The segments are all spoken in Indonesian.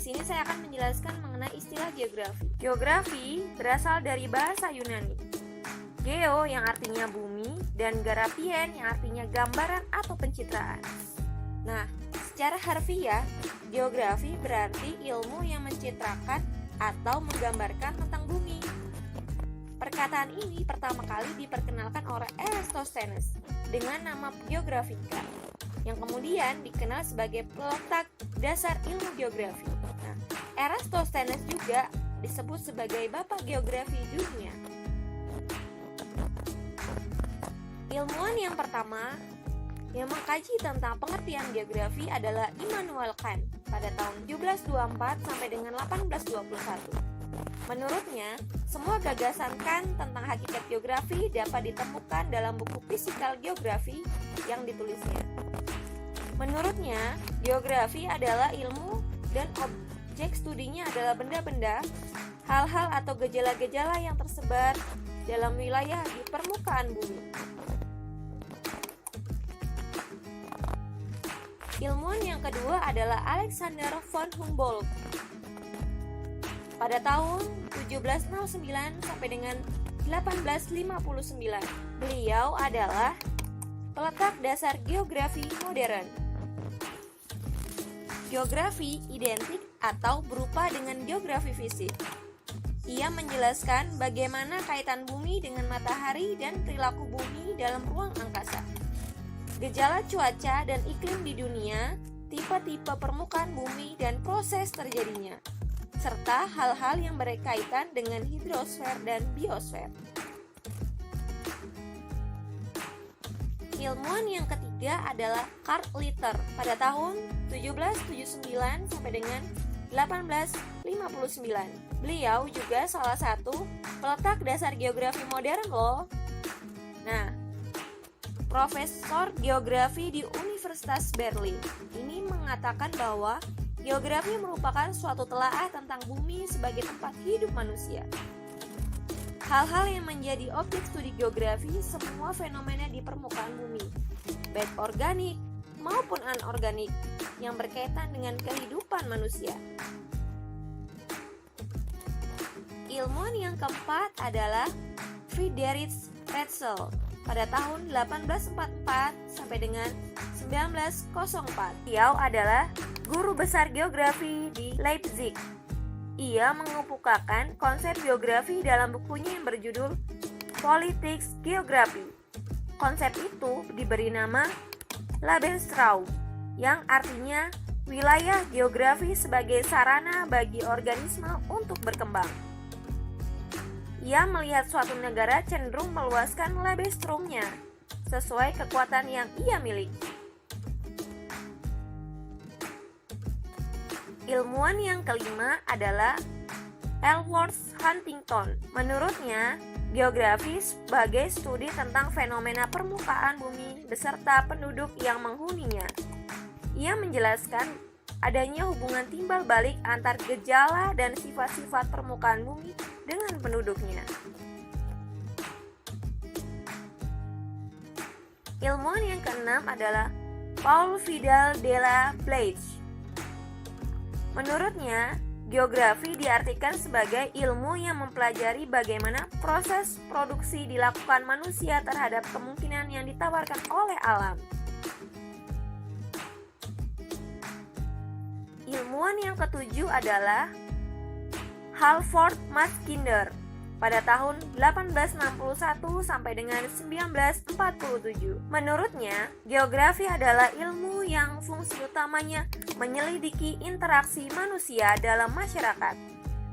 sini saya akan menjelaskan mengenai istilah geografi. Geografi berasal dari bahasa Yunani. Geo yang artinya bumi dan grafien yang artinya gambaran atau pencitraan. Nah, secara harfiah, geografi berarti ilmu yang mencitrakan atau menggambarkan tentang bumi. Perkataan ini pertama kali diperkenalkan oleh Eratosthenes dengan nama geographica, yang kemudian dikenal sebagai peletak dasar ilmu geografi. Nah, Eratosthenes juga disebut sebagai bapak geografi dunia. Ilmuwan yang pertama yang mengkaji tentang pengertian geografi adalah Immanuel Kant pada tahun 1724 sampai dengan 1821. Menurutnya, semua gagasan Kant tentang hakikat geografi dapat ditemukan dalam buku Physical Geography yang ditulisnya. Menurutnya, geografi adalah ilmu dan objek studinya adalah benda-benda, hal-hal atau gejala-gejala yang tersebar dalam wilayah di permukaan bumi. Ilmuwan yang kedua adalah Alexander von Humboldt. Pada tahun 1709 sampai dengan 1859, beliau adalah peletak dasar geografi modern. Geografi identik atau berupa dengan geografi fisik. Ia menjelaskan bagaimana kaitan bumi dengan matahari dan perilaku bumi dalam ruang angkasa. Gejala cuaca dan iklim di dunia, tipe-tipe permukaan bumi dan proses terjadinya, serta hal-hal yang berkaitan dengan hidrosfer dan biosfer. Ilmuwan yang ketiga adalah Carl Litter pada tahun 1779 sampai dengan 1859. Beliau juga salah satu peletak dasar geografi modern loh. Nah, Profesor Geografi di Universitas Berlin ini mengatakan bahwa geografi merupakan suatu telaah tentang bumi sebagai tempat hidup manusia. Hal-hal yang menjadi objek studi geografi semua fenomena di permukaan bumi, baik organik maupun anorganik, yang berkaitan dengan kehidupan manusia. Ilmuwan yang keempat adalah Friedrich Ratzel pada tahun 1844 sampai dengan 1904. Beliau adalah guru besar geografi di Leipzig. Ia mengemukakan konsep geografi dalam bukunya yang berjudul Politics Geography. Konsep itu diberi nama Lebensraum, yang artinya wilayah geografi sebagai sarana bagi organisme untuk berkembang. Ia melihat suatu negara cenderung meluaskan Lebensraumnya sesuai kekuatan yang ia miliki. Ilmuwan yang kelima adalah Ellsworth Huntington. Menurutnya, geografi sebagai studi tentang fenomena permukaan bumi beserta penduduk yang menghuninya. Ia menjelaskan adanya hubungan timbal balik antar gejala dan sifat-sifat permukaan bumi dengan penduduknya. Ilmuwan yang keenam adalah Paul Vidal de la Blache. Menurutnya, geografi diartikan sebagai ilmu yang mempelajari bagaimana proses produksi dilakukan manusia terhadap kemungkinan yang ditawarkan oleh alam. Ilmuwan yang ketujuh adalah Halford Mackinder pada tahun 1861 sampai dengan 1947. Menurutnya, geografi adalah ilmu yang fungsi utamanya menyelidiki interaksi manusia dalam masyarakat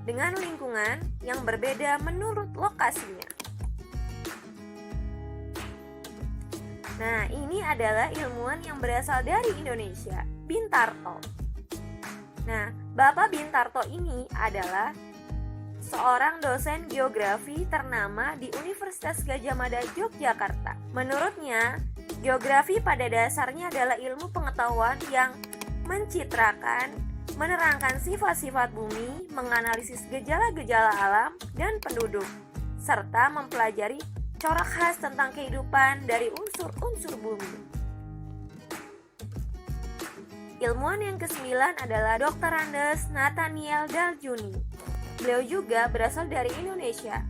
dengan lingkungan yang berbeda menurut lokasinya. Nah, ini adalah ilmuwan yang berasal dari Indonesia, Bintarto. Nah, Bapak Bintarto ini adalah seorang dosen geografi ternama di Universitas Gadjah Mada, Yogyakarta. Menurutnya, geografi pada dasarnya adalah ilmu pengetahuan yang mencitrakan, menerangkan sifat-sifat bumi, menganalisis gejala-gejala alam dan penduduk, serta mempelajari corak khas tentang kehidupan dari unsur-unsur bumi. Ilmuwan yang ke-9 adalah Dr. Andes Nathaniel Daljuni. Beliau juga berasal dari Indonesia.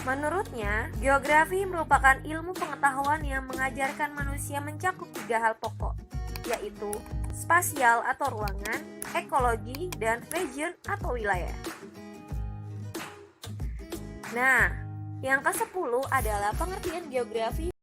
Menurutnya, geografi merupakan ilmu pengetahuan yang mengajarkan manusia mencakup 3 hal pokok, yaitu spasial atau ruangan, ekologi, dan region atau wilayah. Nah, yang ke-10 adalah pengertian geografi